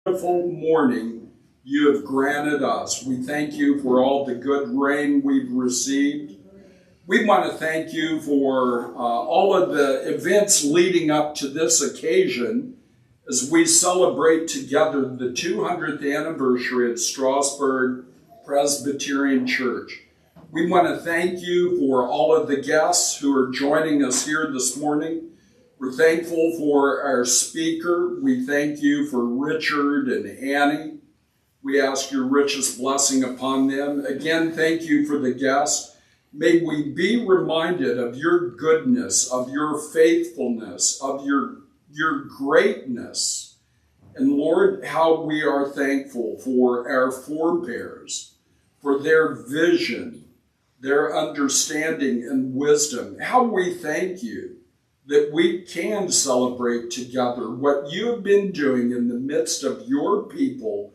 Wonderful morning you have granted us. We thank you for all the good rain we've received. We want to thank you for all of the events leading up to this occasion as we celebrate together the 200th anniversary of Strasburg Presbyterian Church. We want to thank you for all of the guests who are joining us here this morning. We're thankful for our speaker. We thank you for Richard and Annie. We ask your richest blessing upon them. Again, thank you for the guests. May we be reminded of your goodness, of your faithfulness, of your greatness. And Lord, how we are thankful for our forebears, for their vision, their understanding and wisdom. How we thank you that we can celebrate together what you have been doing in the midst of your people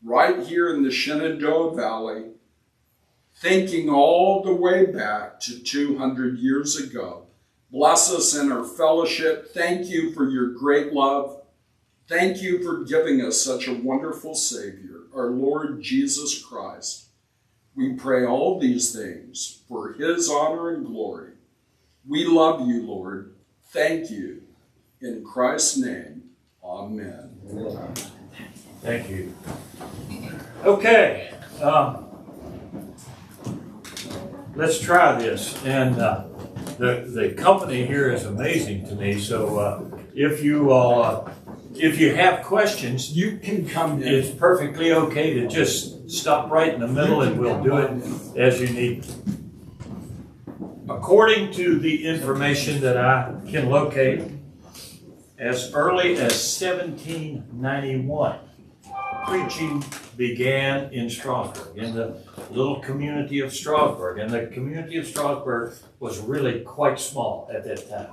right here in the Shenandoah Valley, thinking all the way back to 200 years ago. Bless us in our fellowship. Thank you for your great love. Thank you for giving us such a wonderful Savior, our Lord Jesus Christ. We pray all these things for his honor and glory. We love you, Lord. Thank you. In Christ's name, amen. Thank you. Okay, let's try this. And the company here is amazing to me. So if you have questions, You can come in. it's perfectly okay to just stop right in the middle and we'll do it as you need. According to the information that I can locate, as early as 1791, preaching began in Strasburg, in the little community of Strasburg. And the community of Strasburg was really quite small at that time,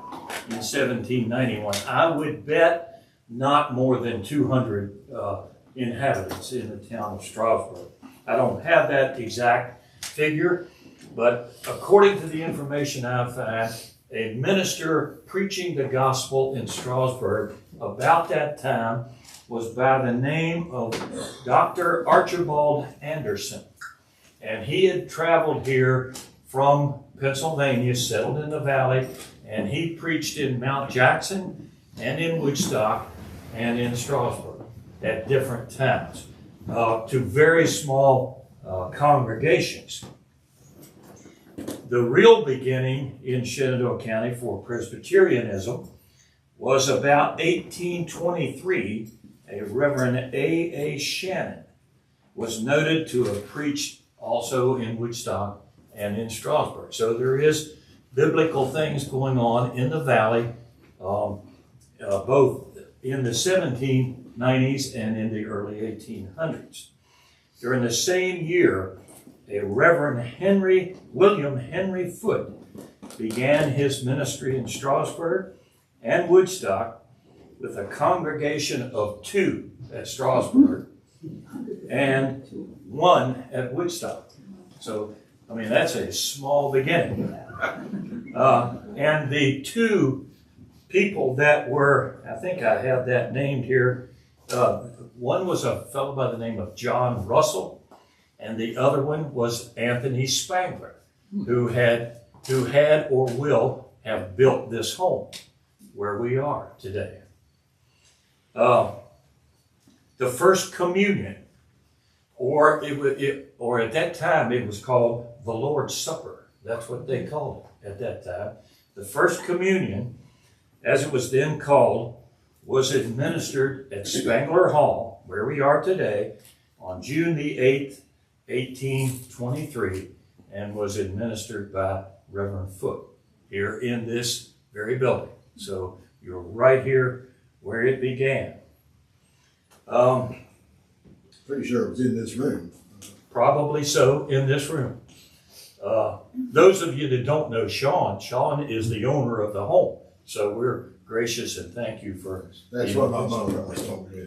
in 1791. I would bet not more than 200 inhabitants in the town of Strasburg. I don't have that exact figure, but according to the information I've found, a minister preaching the gospel in Strasburg about that time was by the name of Dr. Archibald Anderson. And he had traveled here from Pennsylvania, settled in the valley, and he preached in Mount Jackson and in Woodstock and in Strasburg at different times to very small congregations. The real beginning in Shenandoah County for Presbyterianism was about 1823. A Reverend A.A. Shannon was noted to have preached also in Woodstock and in Strasburg. So there is biblical things going on in the valley, both in the 1790s and in the early 1800s. During the same year, a Reverend William Henry Foote began his ministry in Strasburg and Woodstock with a congregation of 2 at Strasburg and 1 at Woodstock. So, I mean, that's a small beginning. And the 2 people that were, I think I have that named here, one was a fellow by the name of John Russell, and the other one was Anthony Spengler, who had or will have built this home where we are today. The first communion, or at that time it was called the Lord's Supper. That's what they called it at that time. The first communion, as it was then called, was administered at Spengler Hall, where we are today, on June the 8th, 1823, and was administered by Reverend Foote here in this very building. So you're right here where it began. Pretty sure it was in this room. Probably so, in this room. Those of you that don't know Sean is the owner of the home. So we're gracious and thank you for... That's what my mother always told me.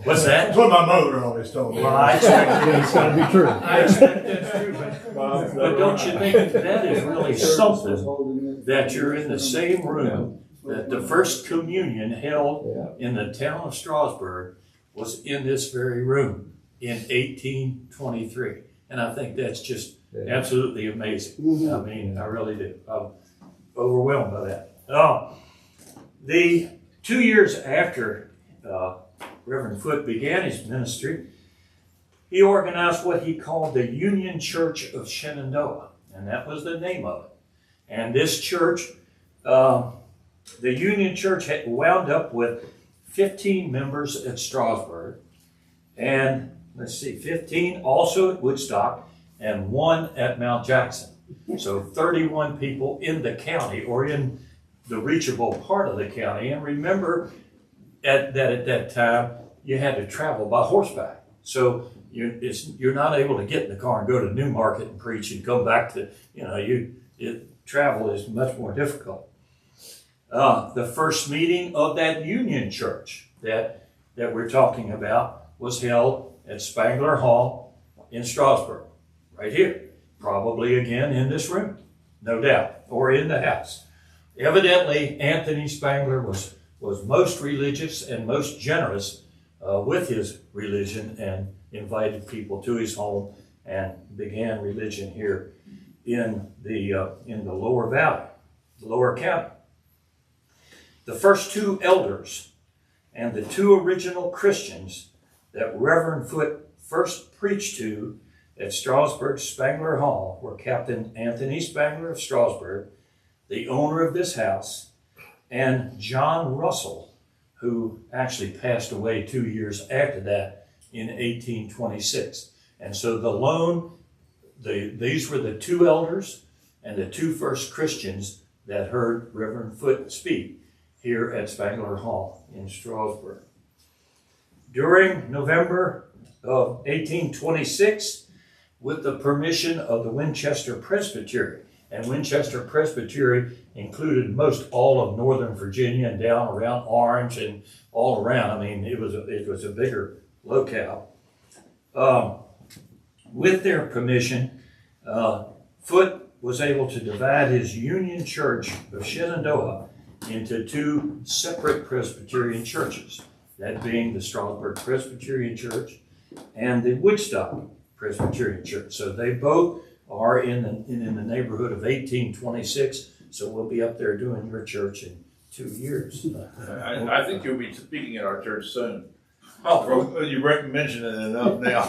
What's that? That's what my mother always told me. Well, I expect It's got to be true. I expect that's true, but don't you think that is really something that you're in the same room that the first communion held in the town of Strasburg was in this very room in 1823. And I think that's just absolutely amazing. I mean, I really do. I'm overwhelmed by that. The 2 years after Reverend Foote began his ministry, he organized what he called the Union Church of Shenandoah, and that was the name of it. And this church, the Union Church, had wound up with 15 members at Strasburg, and 15 also at Woodstock, and 1 at Mount Jackson. So 31 people in the county, or in the reachable part of the county. And remember at that time, you had to travel by horseback. So you're not able to get in the car and go to Newmarket and preach and come back to, travel is much more difficult. The first meeting of that Union Church that we're talking about was held at Spengler Hall in Strasburg, right here. Probably again in this room, no doubt, or in the house. Evidently, Anthony Spengler was most religious and most generous with his religion, and invited people to his home and began religion here in the lower valley, the lower county. The first 2 elders and the 2 original Christians that Reverend Foote first preached to at Strasburg Spengler Hall were Captain Anthony Spengler of Strasburg, the owner of this house, and John Russell, who actually passed away 2 years after that in 1826. And so these were the 2 elders and the 2 first Christians that heard Reverend Foote speak here at Spengler Hall in Strasburg. During November of 1826, with the permission of the Winchester Presbytery, and Winchester Presbytery included most all of Northern Virginia and down around Orange and all around. I mean, it was a bigger locale. With their permission, Foote was able to divide his Union Church of Shenandoah into 2 separate Presbyterian churches, that being the Strasburg Presbyterian Church and the Woodstock Presbyterian Church. So they both are in the neighborhood of 1826. So we'll be up there doing your church in 2 years. I think you'll be speaking at our church soon. Oh, You mentioned it enough now.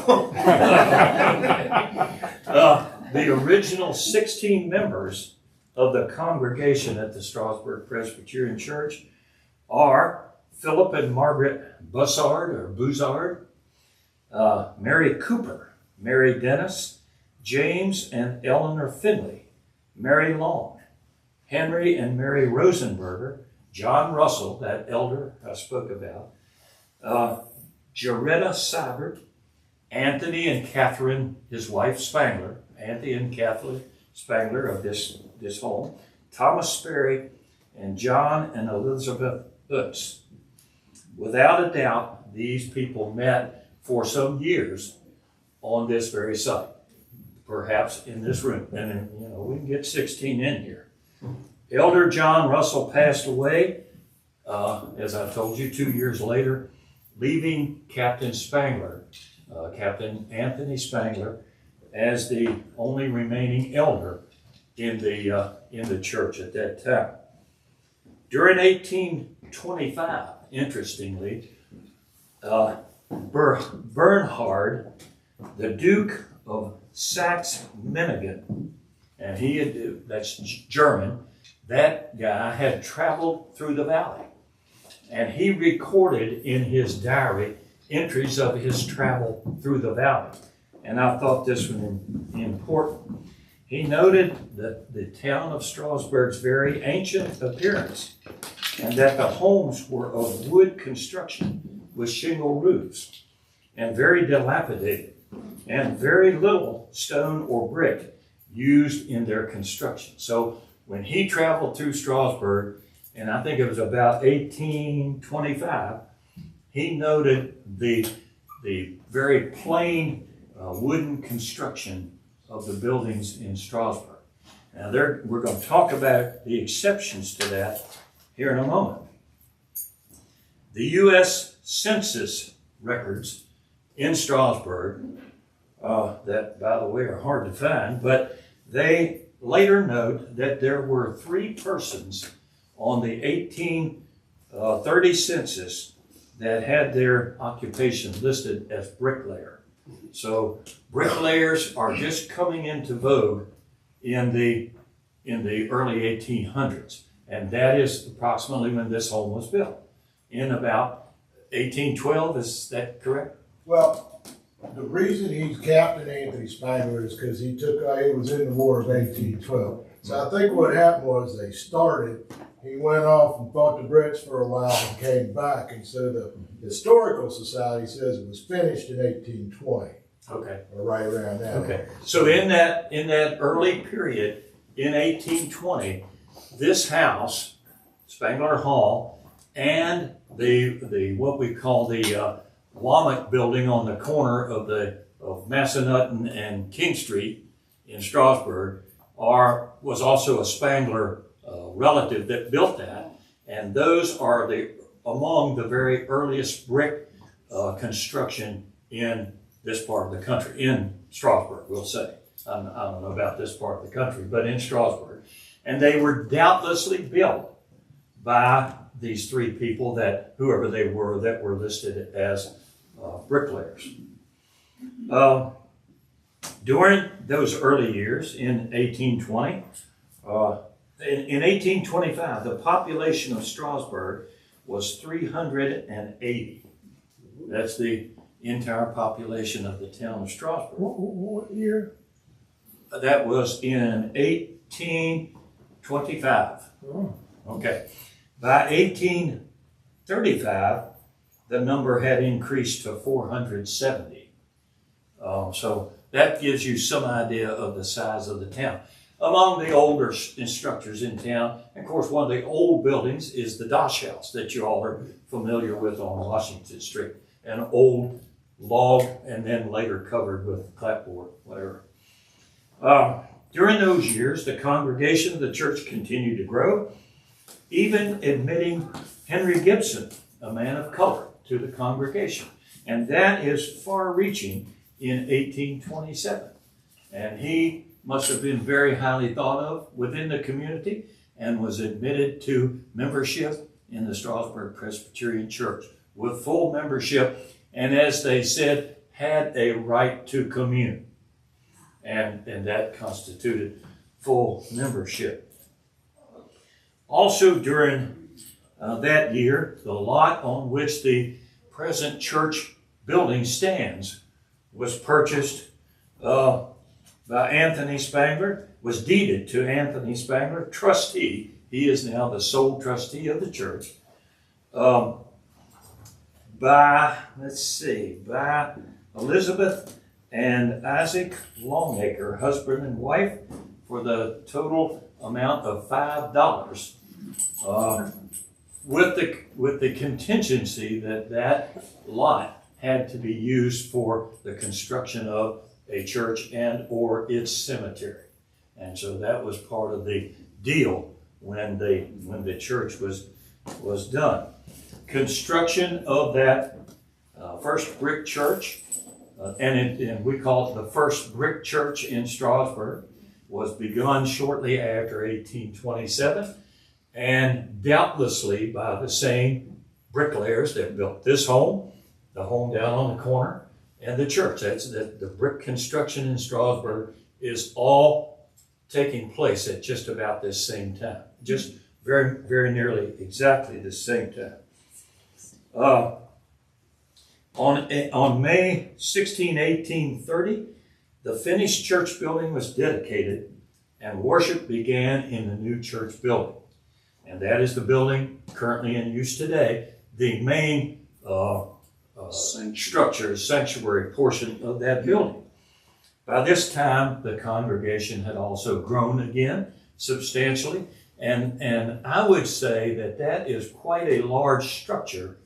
the original 16 members of the congregation at the Strasburg Presbyterian Church are Philip and Margaret Buzard, Mary Cooper, Mary Dennis, James and Eleanor Finley, Mary Long, Henry and Mary Rosenberger, John Russell, that elder I spoke about, Jaretta Seibert, Anthony and Catherine, his wife Spengler, Anthony and Kathleen Spengler of this home, Thomas Sperry, and John and Elizabeth Utz. Without a doubt, these people met for some years on this very site, perhaps in this room. And we can get 16 in here. Elder John Russell passed away, as I told you, 2 years later, leaving Captain Spengler, Captain Anthony Spengler, as the only remaining elder in the church at that time. During 1825, interestingly, Bernhard, the Duke of Saxe-Meiningen, and that's German, that guy had traveled through the valley. And he recorded in his diary entries of his travel through the valley. And I thought this was important. He noted that the town of Strasburg's very ancient appearance, and that the homes were of wood construction with shingle roofs, and very dilapidated, and very little stone or brick used in their construction. So when he traveled through Strasburg, and I think it was about 1825, he noted the very plain wooden construction of the buildings in Strasburg. Now we're going to talk about the exceptions to that here in a moment. The U.S. Census records in Strasburg that, by the way, are hard to find, but they later note that there were 3 persons on the 1830 census that had their occupation listed as bricklayer. So bricklayers are just coming into vogue in the early 1800s, and that is approximately when this home was built, in about 1812. Is that correct? Well, the reason he's Captain Anthony Spengler is because he was in the War of 1812. So I think what happened was they started, he went off and fought the Brits for a while and came back. And so the Historical Society says it was finished in 1820. Okay. Or right around that. Okay. So in that early period, in 1820, this house, Spengler Hall, and the what we call the Womack building on the corner of Massanutten and King Street in Strasburg was also a Spengler relative that built that, and those are among the very earliest brick construction in this part of the country, in Strasburg, we'll say. I don't know about this part of the country, but in Strasburg. And they were doubtlessly built by these 3 people, whoever they were, that were listed as bricklayers. During those early years in 1820, in 1825, the population of Strasburg was 380. That's the entire population of the town of Strasburg. What year? That was in 1825. Okay. By 1835, the number had increased to 470. So that gives you some idea of the size of the town. Among the older structures in town, of course, one of the old buildings is the Dosh House that you all are familiar with on Washington Street. An old log and then later covered with clapboard, whatever. During those years, the congregation of the church continued to grow, even admitting Henry Gibson, a man of color, to the congregation. And that is far-reaching in 1827. And he must have been very highly thought of within the community and was admitted to membership in the Strasburg Presbyterian Church with full membership, and as they said, had a right to commune. And that constituted full membership. Also during that year, the lot on which the present church building stands was purchased by Anthony Spengler, was deeded to Anthony Spengler, trustee. He is now the sole trustee of the church. By Elizabeth and Isaac Longacre, husband and wife, for the total amount of $5, with the contingency that lot had to be used for the construction of a church and or its cemetery. And so that was part of the deal when the church was done. Construction of that first brick church, and we call it the first brick church in Strasburg, was begun shortly after 1827, and doubtlessly by the same bricklayers that built this home, the home down on the corner, and the church. That's the brick construction in Strasburg is all taking place at just about this same time, just very, very nearly exactly the same time. On May 16, 1830, the finished church building was dedicated and worship began in the new church building. And that is the building currently in use today, the main structure, sanctuary portion of that building. By this time, the congregation had also grown again substantially, and I would say that is quite a large structure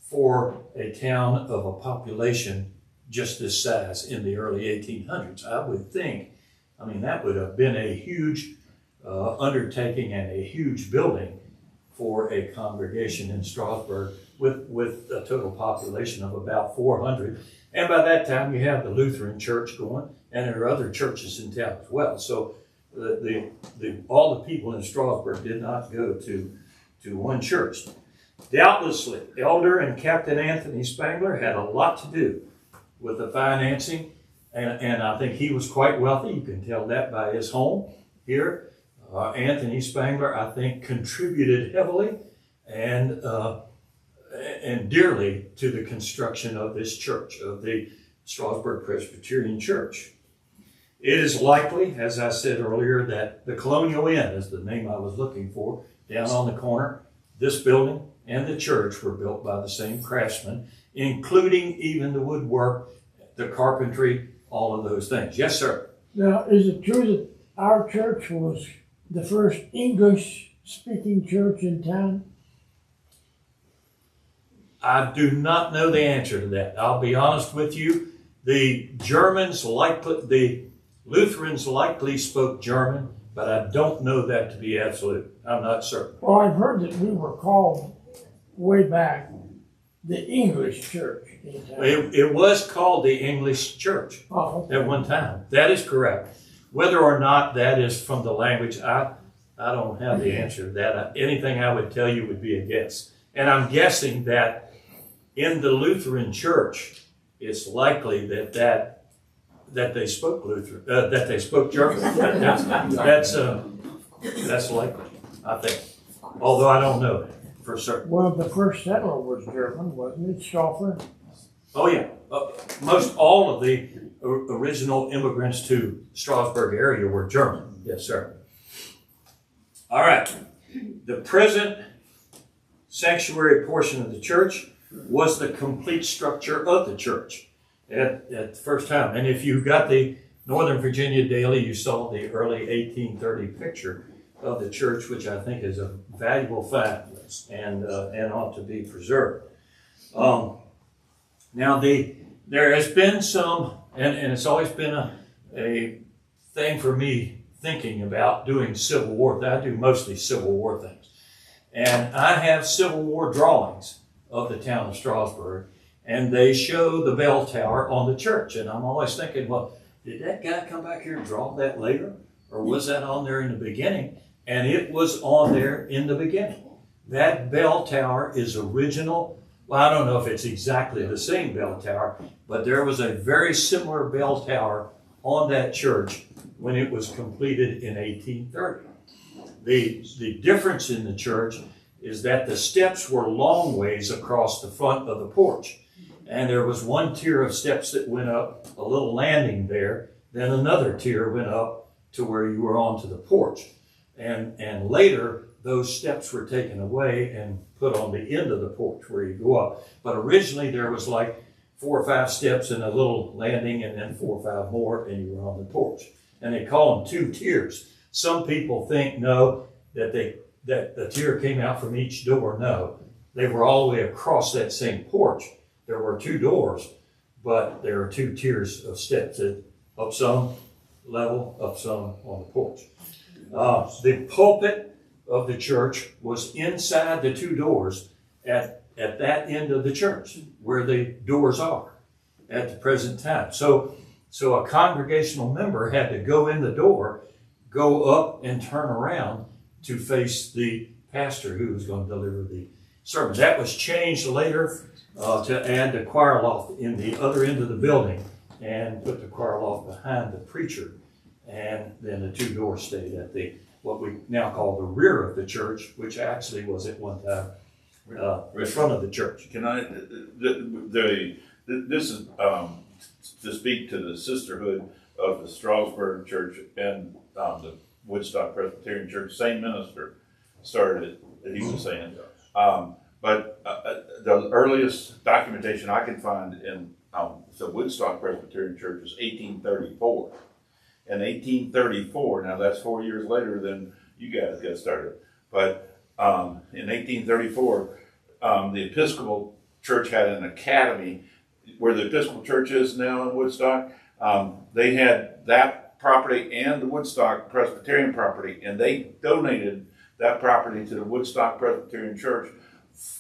for a town of a population just this size in the early 1800s. I would think, that would have been a huge undertaking and a huge building for a congregation in Strasburg with a total population of about 400. And by that time, you have the Lutheran Church going, and there are other churches in town as well. So all the people in Strasburg did not go to one church. Doubtlessly, Elder and Captain Anthony Spengler had a lot to do with the financing, and I think he was quite wealthy. You can tell that by his home here. Anthony Spengler, I think, contributed heavily and dearly to the construction of this church, of the Strasburg Presbyterian Church. It is likely, as I said earlier, that the Colonial Inn is the name I was looking for, down on the corner. This building and the church were built by the same craftsmen, including even the woodwork, the carpentry, all of those things. Yes, sir. Now, is it true that our church was the first English-speaking church in town? I do not know the answer to that. I'll be honest with you. The Lutherans likely spoke German, but I don't know that to be absolute. I'm not certain. Well, I've heard that we were called way back the English church in town. It was called the English Church at one time. That is correct. Whether or not that is from the language, I don't have the answer to that. Anything I would tell you would be a guess. And I'm guessing that in the Lutheran Church, it's likely that they spoke Lutheran, that they spoke German. That's likely, I think. Although I don't know for certain. Well, the first settler was German, wasn't it, Stauffer? Oh yeah, most all of the original immigrants to Strasburg area were German. Yes, sir. All right. The present sanctuary portion of the church was the complete structure of the church at the first time. And if you got the Northern Virginia Daily, you saw the early 1830 picture of the church, which I think is a valuable fact and ought to be preserved. Now, there has been some, and it's always been a thing for me thinking about doing Civil War. I do mostly Civil War things. And I have Civil War drawings of the town of Strasburg, and they show the bell tower on the church. And I'm always thinking, well, did that guy come back here and draw that later? Or was that on there in the beginning? And it was on there in the beginning. That bell tower is original. Well, I don't know if it's exactly the same bell tower, but there was a very similar bell tower on that church when it was completed in 1830. The difference in the church is that the steps were long ways across the front of the porch. And there was one tier of steps that went up, a little landing there, then another tier went up to where you were onto the porch. And later, those steps were taken away and put on the end of the porch where you go up. But originally there was like 4 or 5 steps and a little landing and then 4 or 5 more and you were on the porch. And they call them 2 tiers. Some people think, no, that the tier came out from each door. No, they were all the way across that same porch. There were 2 doors, but there are 2 tiers of steps, up some level, up some on the porch. The pulpit of the church was inside the 2 doors at that end of the church where the doors are at the present time. So a congregational member had to go in the door, go up and turn around to face the pastor who was going to deliver the sermon. That was changed later to add the choir loft in the other end of the building and put the choir loft behind the preacher. And then the 2 doors stayed at what we now call the rear of the church, which actually was at one time the front of the church. Can I, this is to speak to the sisterhood of the Strasburg Church and the Woodstock Presbyterian Church. Same minister started it, he was saying. But the earliest documentation I can find in the Woodstock Presbyterian Church is 1834. In 1834, now that's 4 years later than you guys got started, but in 1834, the Episcopal Church had an academy where the Episcopal Church is now in Woodstock. They had that property and the Woodstock Presbyterian property, and they donated that property to the Woodstock Presbyterian Church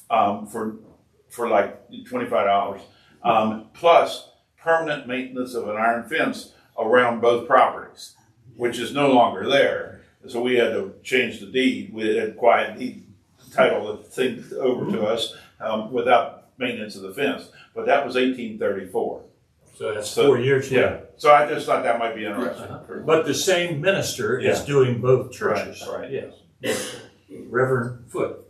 for for like $25, plus permanent maintenance of an iron fence around both properties, which is no longer there. So we had to change the deed. We had quiet deed title the thing over to us without maintenance of the fence. But that was 1834. So that's 4 years later. Yeah. So I just thought that might be interesting. But the same minister is doing both churches. Right. Yes. Reverend Foote.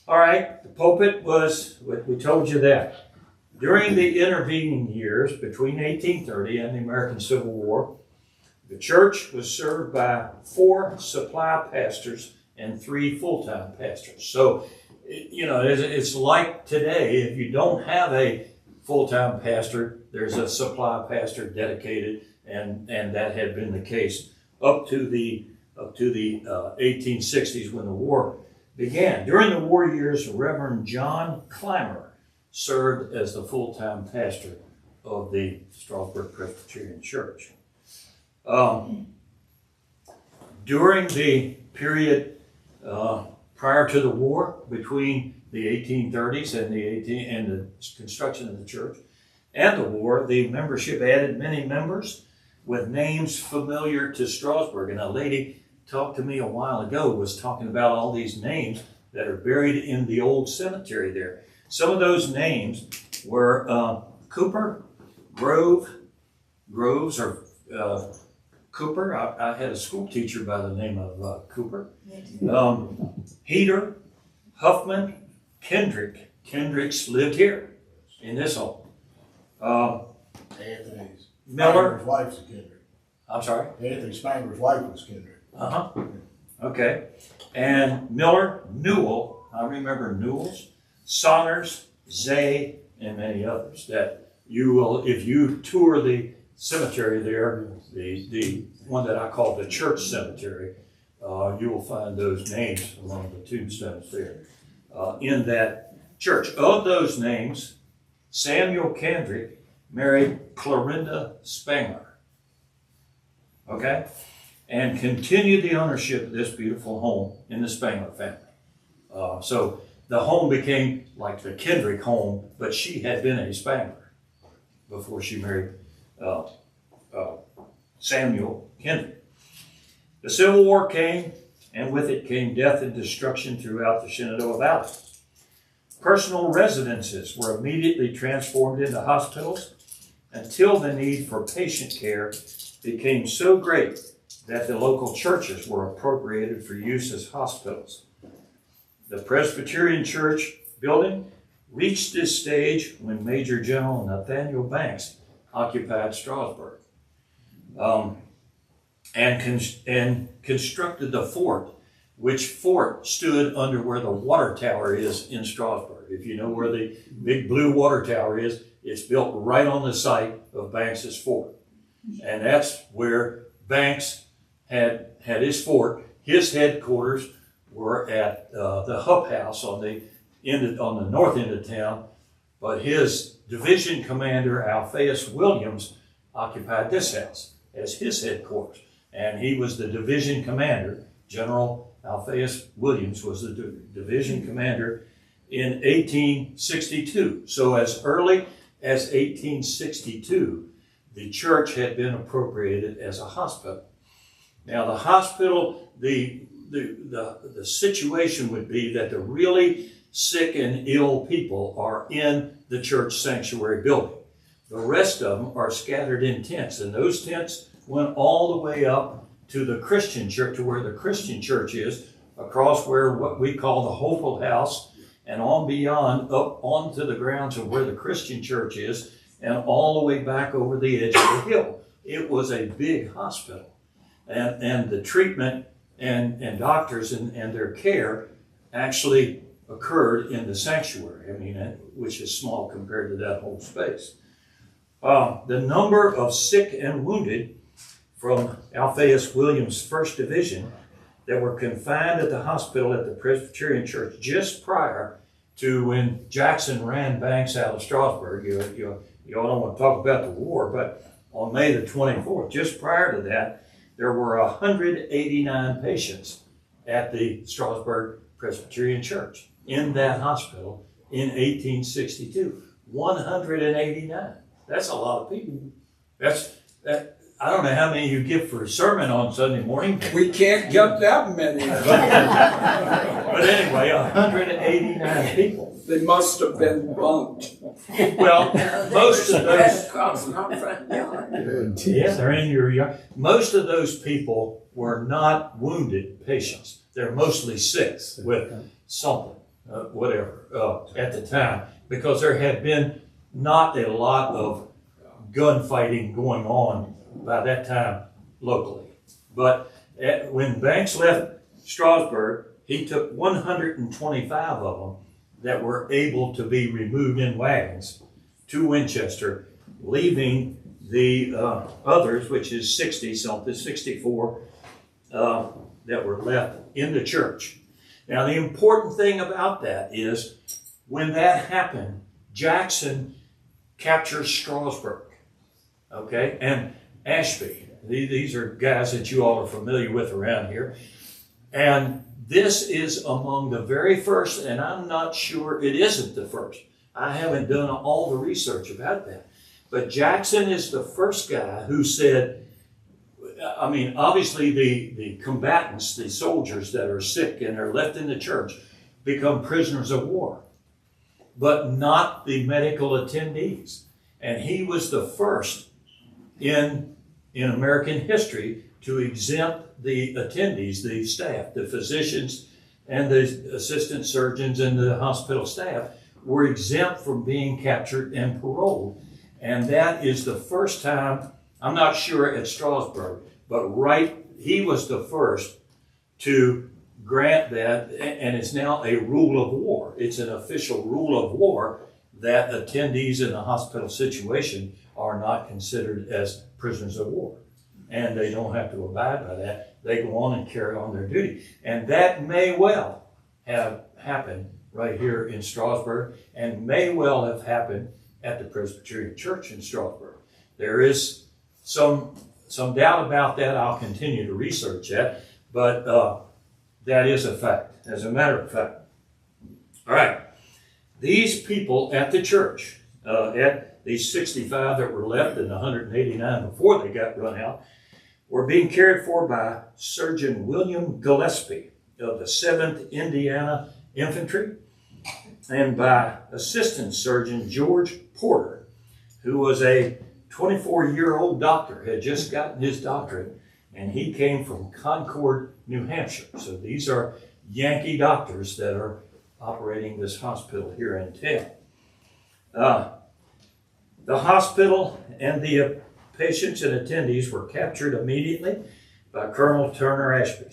All right, the pulpit was, we told you that. During the intervening years between 1830 and the American Civil War, the church was served by 4 supply pastors and 3 full-time pastors. So, you know, it's like today, if you don't have a full-time pastor, there's a supply pastor dedicated, and that had been the case up to the 1860s when the war began. During the war years, Reverend John Clymer served as the full-time pastor of the Strasburg Presbyterian Church. During the period prior to the war, between the 1830s and the construction of the church and the war, the membership added many members with names familiar to Strasburg. And a lady talked to me a while ago, was talking about all these names that are buried in the old cemetery there. Some of those names were Cooper, Groves, or Cooper. I had a school teacher by the name of Cooper. Heater, Huffman, Kendrick. Kendricks lived here in this home. Anthony Miller. Spengler's wife's a Kendrick. I'm sorry? Anthony Spengler's wife was Kendrick. Okay. And Miller, Newell, I remember Newell's, Saunders, Zay, and many others that you will, if you tour the cemetery there, the one that I call the church cemetery, you will find those names among the tombstones there in that church. Of those names, Samuel Kendrick married Clorinda Spengler. Okay? And continued the ownership of this beautiful home in the Spengler family. So the home became like the Kendrick home, but she had been a Spengler before she married Samuel Kendrick. The Civil War came, and with it came death and destruction throughout the Shenandoah Valley. Personal residences were immediately transformed into hospitals until the need for patient care became so great that the local churches were appropriated for use as hospitals. The Presbyterian Church building reached this stage when Major General Nathaniel Banks occupied Strasburg and constructed the fort, which fort stood under where the water tower is in Strasburg. If you know where the big blue water tower is, it's built right on the site of Banks's fort. And that's where Banks had his fort. His headquarters were at the Hupp House on the north end of town, but his division commander, Alpheus Williams, occupied this house as his headquarters. And he was the division commander. General Alpheus Williams was the division commander in 1862. So as early as 1862, the church had been appropriated as a hospital. Now the hospital, the situation would be that the really sick and ill people are in the church sanctuary building. The rest of them are scattered in tents, and those tents went all the way up to the Christian church, to where the Christian church is, across where what we call the Hopel House, and on beyond, up onto the grounds of where the Christian church is, and all the way back over the edge of the hill. It was a big hospital. And the treatment and doctors and their care actually occurred in the sanctuary, which is small compared to that whole space. The number of sick and wounded from Alpheus Williams' 1st Division that were confined at the hospital at the Presbyterian Church just prior to when Jackson ran Banks out of Strasburg. You all don't want to talk about the war, but on May the 24th, just prior to that, there were 189 patients at the Strasburg Presbyterian Church in that hospital in 1862. 189. That's a lot of people. That. I don't know how many you give for a sermon on Sunday morning. We can't get that many. But anyway, 189 people. They must have been bunked. Well, most of those, Crossing our front yard. yeah, they're in your yard. Most of those people were not wounded patients. They're mostly sick with something, whatever, at the time, because there had been not a lot of gunfighting going on by that time locally. But when Banks left Strasburg, he took 125 of them that were able to be removed in wagons to Winchester, leaving the others, which is 60-something, 64, that were left in the church. Now, the important thing about that is when that happened, Jackson captures Strasburg, okay, and Ashby. These are guys that you all are familiar with around here. And this is among the very first, and I'm not sure it isn't the first. I haven't done all the research about that. But Jackson is the first guy who said, I mean, obviously the combatants, the soldiers that are sick and are left in the church, become prisoners of war, but not the medical attendees. And he was the first in American history to exempt the attendees, the staff, the physicians and the assistant surgeons and the hospital staff were exempt from being captured and paroled. And that is the first time, I'm not sure at Strasburg, but he was the first to grant that, and it's now a rule of war. It's an official rule of war that attendees in a hospital situation are not considered as prisoners of war. And they don't have to abide by that. They go on and carry on their duty. And that may well have happened right here in Strasburg, and may well have happened at the Presbyterian Church in Strasburg. There is some doubt about that. I'll continue to research that, but that is a fact, as a matter of fact. All right. These people at the church, at these 65 that were left and 189 before they got run out, were being cared for by Surgeon William Gillespie of the 7th Indiana Infantry and by Assistant Surgeon George Porter, who was a 24-year-old doctor, had just gotten his doctorate, and he came from Concord, New Hampshire. So these are Yankee doctors that are operating this hospital here in town. The hospital and the patients and attendees were captured immediately by Colonel Turner Ashby.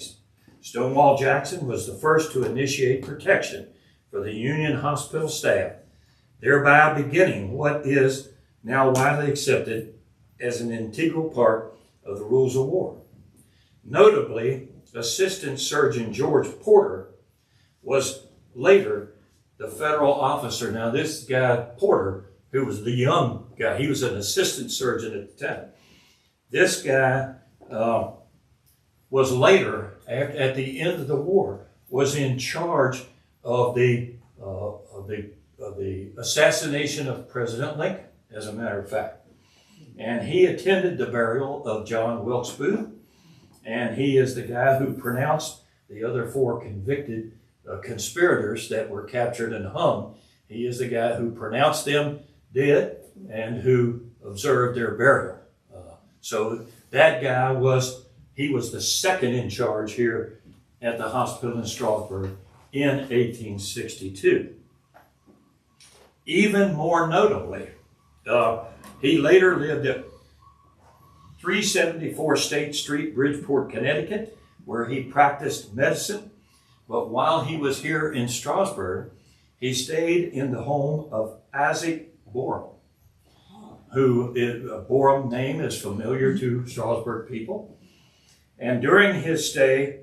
Stonewall Jackson was the first to initiate protection for the Union hospital staff, thereby beginning what is now widely accepted as an integral part of the rules of war. Notably, Assistant Surgeon George Porter was later the federal officer. Now this guy, Porter, who was the young guy, he was an assistant surgeon at the time. This guy was later, at the end of the war, was in charge of the assassination of President Lincoln, as a matter of fact. And he attended the burial of John Wilkes Booth, and he is the guy who pronounced the other 4 convicted conspirators that were captured and hung. He is the guy who pronounced them dead and who observed their burial. So that guy was the second in charge here at the hospital in Strasburg in 1862. Even more notably, he later lived at 374 State Street, Bridgeport, Connecticut, where he practiced medicine. But while he was here in Strasburg, he stayed in the home of Isaac Borum, who a Borum name is familiar to Strasburg people. And during his stay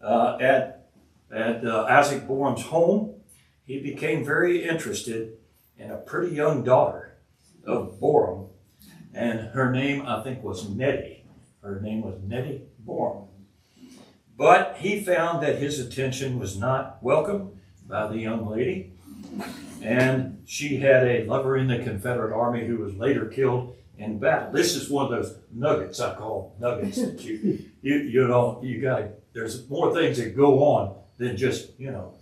at Isaac Borum's home, he became very interested in a pretty young daughter of Borum, and her name, I think, was Nettie. Her name was Nettie Borum. But he found that his attention was not welcome by the young lady, And she had a lover in the Confederate Army who was later killed in battle. This is one of those nuggets I call nuggets that you know, you gotta, there's more things that go on than just, you know.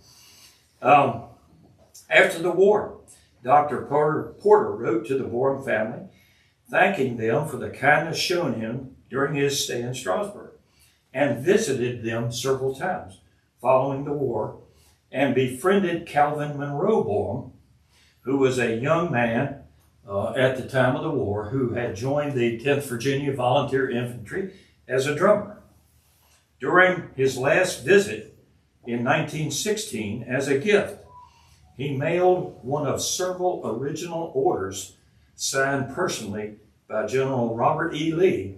After the war, Dr. Porter wrote to the Borum family, thanking them for the kindness shown him during his stay in Strasburg, and visited them several times following the war, and befriended Calvin Monroe Borum, who was a young man at the time of the war who had joined the 10th Virginia Volunteer Infantry as a drummer. During his last visit in 1916, as a gift, he mailed one of several original orders signed personally by General Robert E. Lee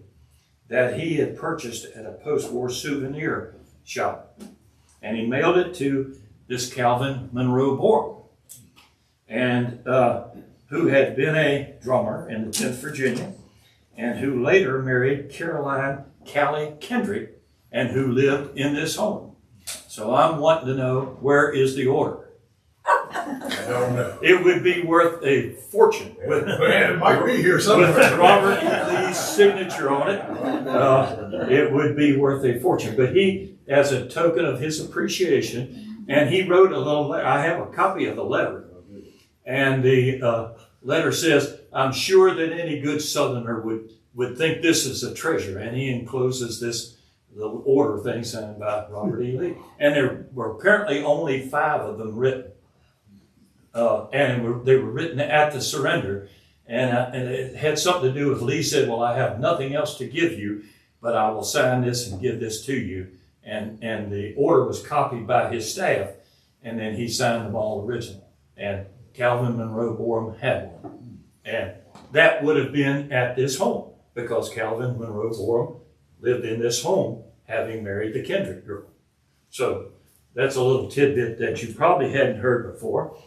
that he had purchased at a post-war souvenir shop. And he mailed it to this Calvin Monroe Borum, and who had been a drummer in the 10th Virginia, and who later married Caroline Callie Kendrick, and who lived in this home. So I'm wanting to know, where is the order? I don't know. It would be worth a fortune with, It might be here somewhere. with Robert E. Lee's signature on it. It would be worth a fortune. But he, as a token of his appreciation, and he wrote a little letter. I have a copy of the letter. And the letter says, I'm sure that any good Southerner would think this is a treasure. And he encloses this little order thing signed by Robert E. Lee. And there were apparently only 5 of them written. And they were written at the surrender. And it had something to do with Lee said, well, I have nothing else to give you, but I will sign this and give this to you. And the order was copied by his staff, and then he signed them all original. And Calvin Monroe Borum had one. And that would have been at this home, because Calvin Monroe Borum lived in this home, having married the Kendrick girl. So that's a little tidbit that you probably hadn't heard before.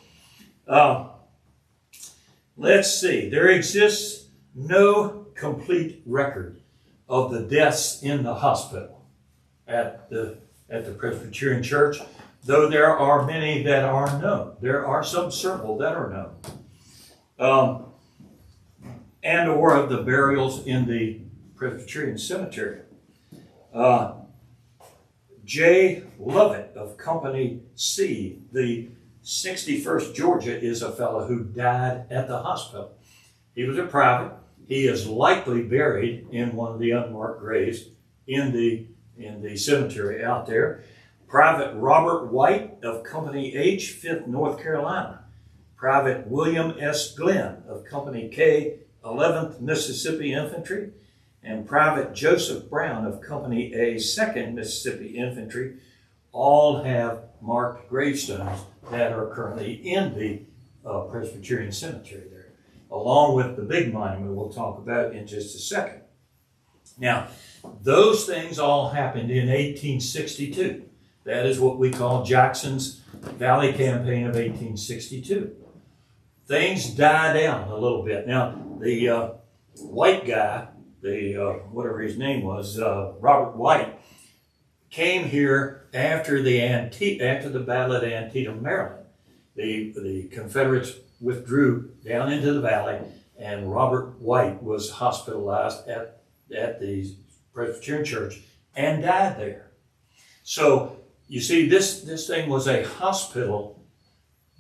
Let's see. There exists no complete record of the deaths in the hospital at the Presbyterian Church, though there are many that are known. There are several that are known. And or of the burials in the Presbyterian Cemetery. J. Lovett of Company C, the 61st Georgia, is a fellow who died at the hospital. He was a private. He is likely buried in one of the unmarked graves in the cemetery out there. Private Robert White of Company H, 5th North Carolina. Private William S. Glenn of Company K, 11th Mississippi Infantry. And Private Joseph Brown of Company A, 2nd Mississippi Infantry, all have marked gravestones that are currently in the Presbyterian Cemetery there, along with the big monument we'll talk about in just a second. Now, those things all happened in 1862. That is what we call Jackson's Valley Campaign of 1862. Things died down a little bit. Now, the white guy, whatever his name was, Robert White, came here after the battle at Antietam, Maryland. The Confederates withdrew down into the valley, and Robert White was hospitalized at the Presbyterian Church and died there. So you see, this thing was a hospital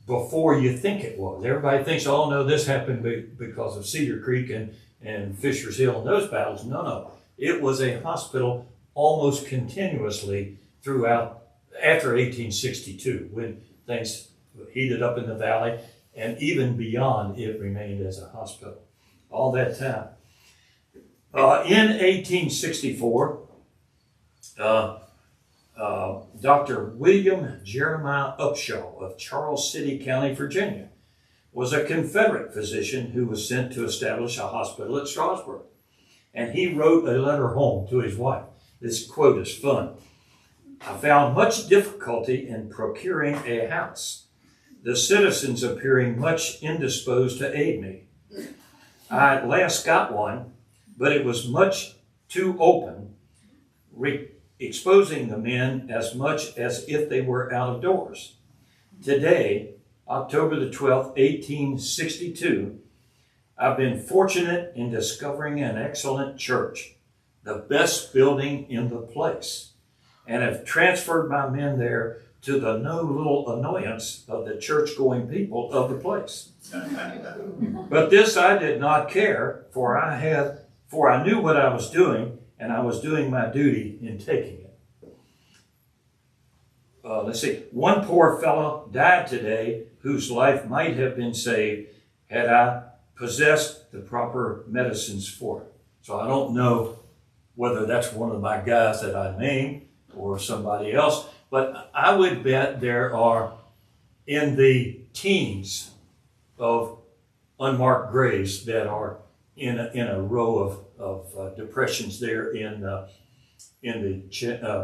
before you think it was. Everybody thinks, oh no, this happened because of Cedar Creek and Fisher's Hill and those battles. No. It was a hospital almost continuously throughout, after 1862, when things heated up in the valley, and even beyond, it remained as a hospital all that time. In 1864, Dr. William Jeremiah Upshaw of Charles City County, Virginia, was a Confederate physician who was sent to establish a hospital at Strasburg. And he wrote a letter home to his wife. This quote is fun. I found much difficulty in procuring a house, the citizens appearing much indisposed to aid me. I at last got one, but it was much too open, exposing the men as much as if they were out of doors. Today, October the 12th, 1862, I've been fortunate in discovering an excellent church, the best building in the place, and have transferred my men there to the no little annoyance of the church-going people of the place. But this I did not care, for I knew what I was doing, and I was doing my duty in taking it. Let's see. One poor fellow died today whose life might have been saved had I possessed the proper medicines for it. So I don't know whether that's one of my guys that I named or somebody else, but I would bet there are in the teens of unmarked graves that are in a row of depressions there in the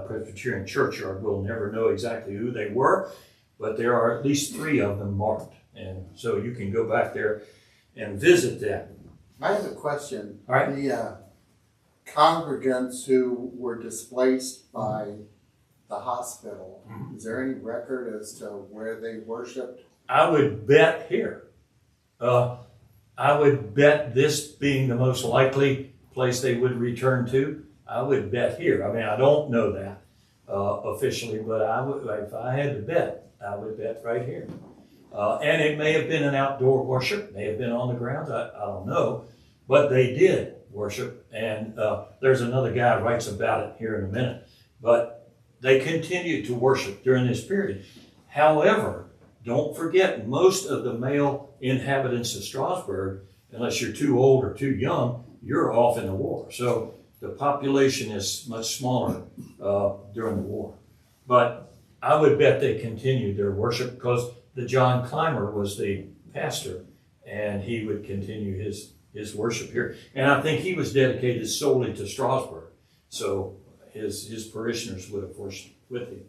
Presbyterian Churchyard. We'll never know exactly who they were, but there are at least 3 of them marked. And so you can go back there and visit that. I have a question. All right. The congregants who were displaced by the hospital, is there any record as to where they worshiped? I would bet here. I would bet this being the most likely place they would return to. I would bet here. I mean, I don't know that officially, but I would, if I had to bet, I would bet right here. And it may have been an outdoor worship, may have been on the grounds, I don't know, but they did worship. And there's another guy who writes about it here in a minute. But they continued to worship during this period. However, don't forget, most of the male inhabitants of Strasburg, unless you're too old or too young, you're off in the war. So the population is much smaller during the war. But I would bet they continued their worship because the John Clymer was the pastor, and he would continue his worship here. And I think he was dedicated solely to Strasburg. So his parishioners would have worshiped with him.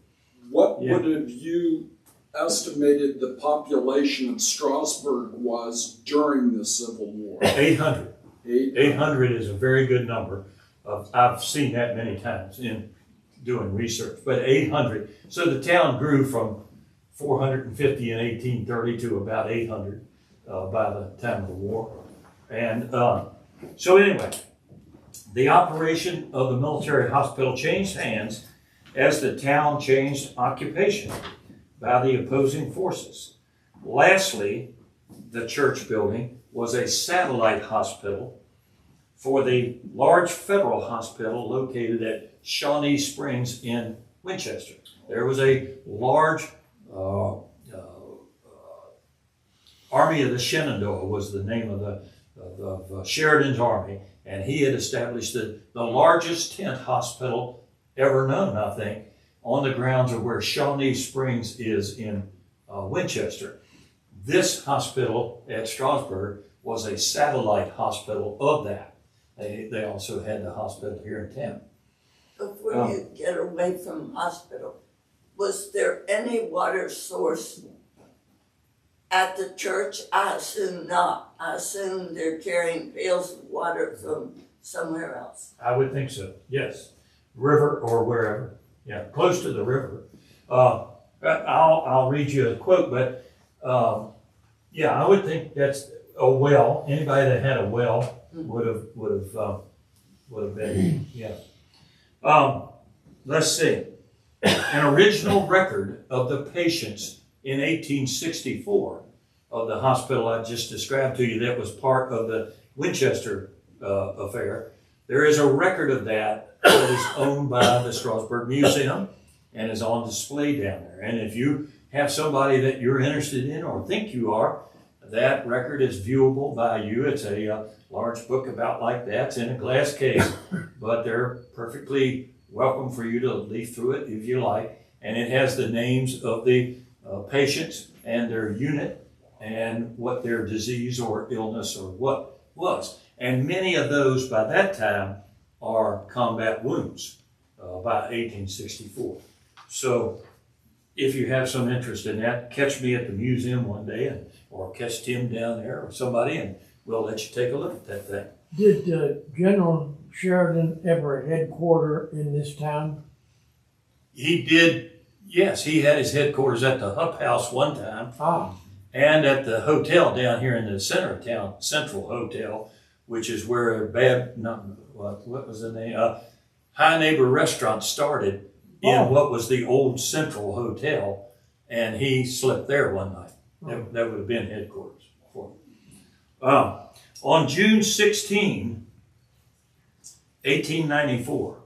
What would have you estimated the population of Strasburg was during the Civil War? 800. 800 is a very good number. I've seen that many times in doing research, but 800. So the town grew from 450 in 1830 to about 800 by the time of the war. And so anyway, the operation of the military hospital changed hands as the town changed occupation by the opposing forces. Lastly, the church building was a satellite hospital for the large federal hospital located at Shawnee Springs in Winchester. There was a large Army of the Shenandoah was the name of Sheridan's army, and he had established the largest tent hospital ever known, I think, on the grounds of where Shawnee Springs is in Winchester. This hospital at Strasburg was a satellite hospital of that. They also had the hospital here in town. Before you get away from hospital, was there any water source at the church? I assume not. I assume they're carrying pails of water from somewhere else. I would think so, yes. River or wherever, yeah, close to the river. I'll read you a quote, but yeah, I would think that's a well. Anybody that had a well would have been, yeah. Let's see. An original record of the patients in 1864 of the hospital I just described to you that was part of the Winchester affair. There is a record of that is owned by the Strasburg Museum and is on display down there. And if you have somebody that you're interested in or think you are, that record is viewable by you. It's a large book about like that. It's in a glass case, but they're perfectly welcome for you to leaf through it if you like. And it has the names of the patients and their unit and what their disease or illness or what was. And many of those by that time are combat wounds by 1864. So if you have some interest in that, catch me at the museum one day or catch Tim down there or somebody, and we'll let you take a look at that thing. Did General Sheridan ever headquarter in this town? He did, yes. He had his headquarters at the Hupp House one time. And at the hotel down here in the center of town, Central Hotel, which is where what was the name? High Neighbor Restaurant started in what was the old Central Hotel, and he slept there one night. That would have been headquarters for him. On June 16, 1894,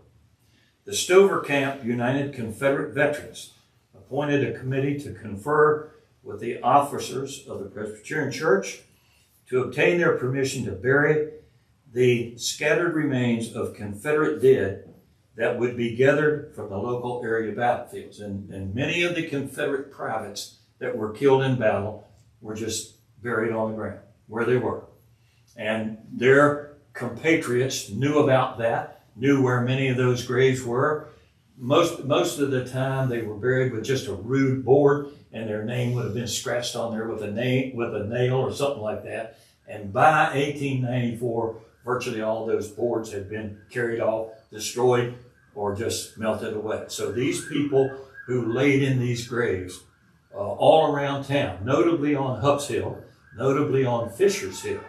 the Stover Camp United Confederate Veterans appointed a committee to confer with the officers of the Presbyterian Church to obtain their permission to bury the scattered remains of Confederate dead that would be gathered from the local area battlefields. And many of the Confederate privates that were killed in battle were just buried on the ground where they were. And their compatriots knew about that, knew where many of those graves were. Most of the time they were buried with just a rude board, and their name would have been scratched on there with a nail or something like that. And by 1894, virtually all those boards had been carried off, destroyed, or just melted away. So these people who laid in these graves all around town, notably on Hupp's Hill, notably on Fisher's Hill,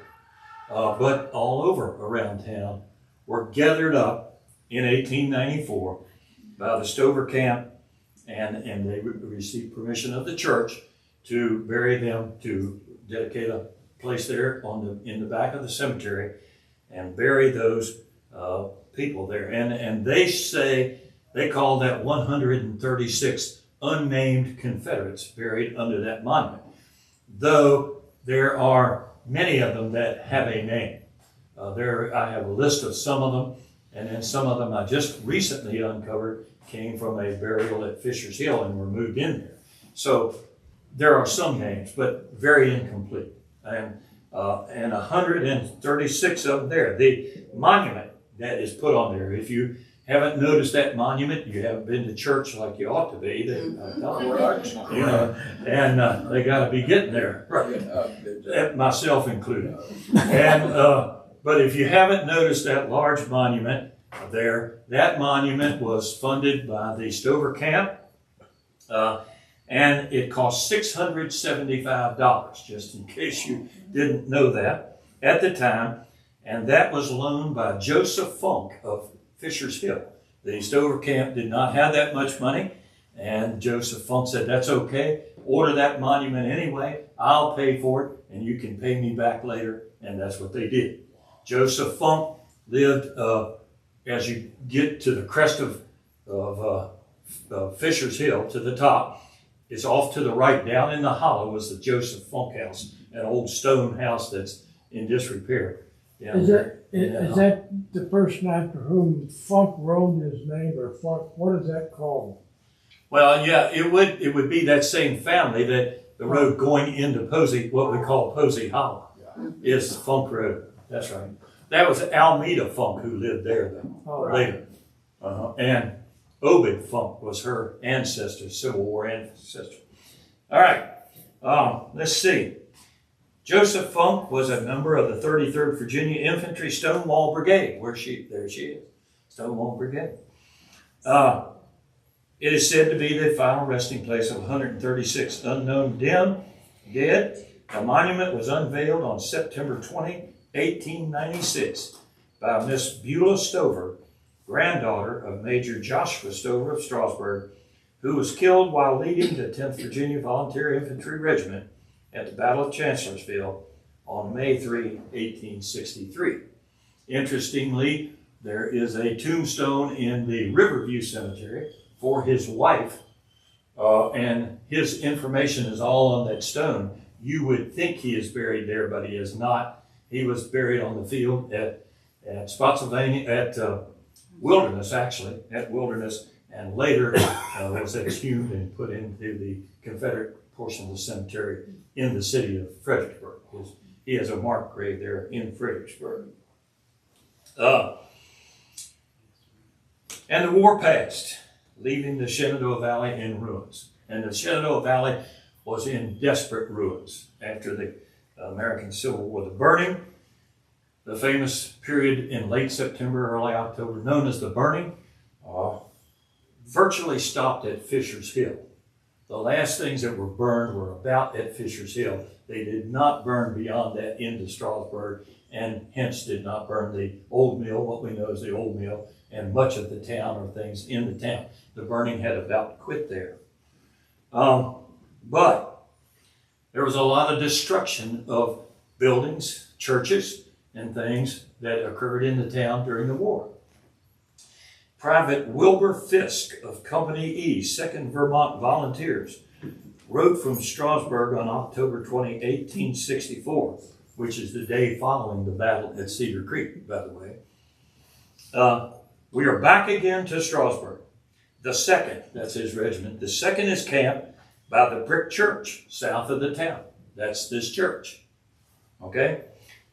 but all over around town, were gathered up in 1894 by the Stover Camp, and they received permission of the church to bury them, to dedicate a place there in the back of the cemetery and bury those people there. And they call that 136 unnamed Confederates buried under that monument, though there are many of them that have a name. I have a list of some of them, and then some of them I just recently uncovered came from a burial at Fisher's Hill and were moved in there. So there are some names, but very incomplete. And 136 of them there. The monument that is put on there, if you haven't noticed that monument, you haven't been to church like you ought to be. And they got to be getting there, right? Myself included. And but if you haven't noticed that large monument there, that monument was funded by the Stover Camp, and it cost $675, just in case you didn't know that at the time, and that was loaned by Joseph Funk of Fisher's Hill. The Stover Camp did not have that much money, and Joseph Funk said, "That's okay, order that monument anyway, I'll pay for it, and you can pay me back later," and that's what they did. Joseph Funk lived, as you get to the crest of Fisher's Hill, to the top, it's off to the right, down in the hollow was the Joseph Funk house, an old stone house that's in disrepair. Is that the person after whom Funk wrote his name, or Funk, what is that called? Well, yeah, it would be that same family that the road going into Posey, what we call Posey Hollow, is the Funk Road. That's right. That was Almeda Funk who lived there though, later. And Obed Funk was her ancestor, Civil War ancestor. All right, let's see. Joseph Funk was a member of the 33rd Virginia Infantry Stonewall Brigade. There she is, Stonewall Brigade. It is said to be the final resting place of 136 unknown dead. The monument was unveiled on September 20, 1896 by Miss Beulah Stover, granddaughter of Major Joshua Stover of Strasburg, who was killed while leading the 10th Virginia Volunteer Infantry Regiment at the Battle of Chancellorsville on May 3, 1863. Interestingly, there is a tombstone in the Riverview Cemetery for his wife, and his information is all on that stone. You would think he is buried there, but he is not. He was buried on the field at Spotsylvania, at Wilderness, actually, at Wilderness, and later was exhumed and put into the Confederate portion of the cemetery in the city of Fredericksburg. He has a marked grave there in Fredericksburg. And the war passed, leaving the Shenandoah Valley in ruins. And the Shenandoah Valley was in desperate ruins after the American Civil War. The burning, the famous period in late September, early October, known as the burning, virtually stopped at Fisher's Hill. The last things that were burned were about at Fisher's Hill. They did not burn beyond that into Strasburg, and hence did not burn the old mill, what we know as the old mill, and much of the town or things in the town. The burning had about quit there. But there was a lot of destruction of buildings, churches, and things that occurred in the town during the war. Private Wilbur Fisk of Company E, 2nd Vermont Volunteers, wrote from Strasburg on October 20, 1864, which is the day following the battle at Cedar Creek, by the way. We are back again to Strasburg. The 2nd, that's his regiment, the 2nd is camped by the brick church south of the town. That's this church. Okay?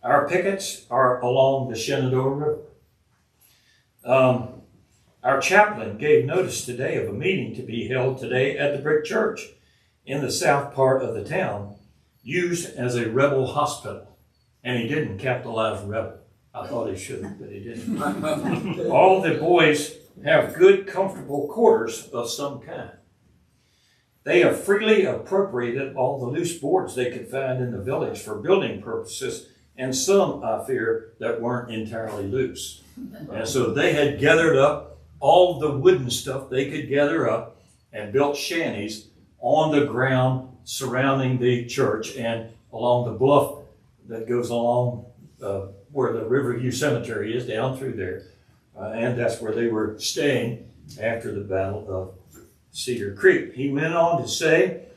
Our pickets are along the Shenandoah River. Our chaplain gave notice today of a meeting to be held today at the brick church in the south part of the town, used as a rebel hospital. And he didn't capitalize rebel. I thought he should have, but he didn't. All the boys have good, comfortable quarters of some kind. They have freely appropriated all the loose boards they could find in the village for building purposes, and some, I fear, that weren't entirely loose. And so they had gathered up all the wooden stuff they could gather up and built shanties on the ground surrounding the church and along the bluff that goes along where the Riverview Cemetery is, down through there. And that's where they were staying after the Battle of Cedar Creek. He went on to say,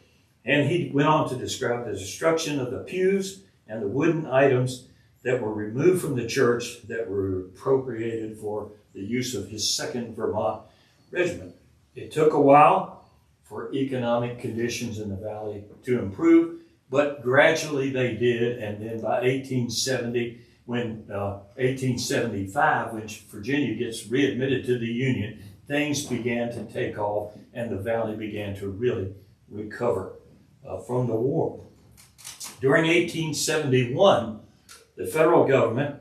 and he went on to describe the destruction of the pews and the wooden items that were removed from the church that were appropriated for the use of his 2nd Vermont Regiment. It took a while for economic conditions in the valley to improve, but gradually they did, and then by 1875, when Virginia gets readmitted to the Union, things began to take off, and the valley began to really recover from the war. During 1871, the federal government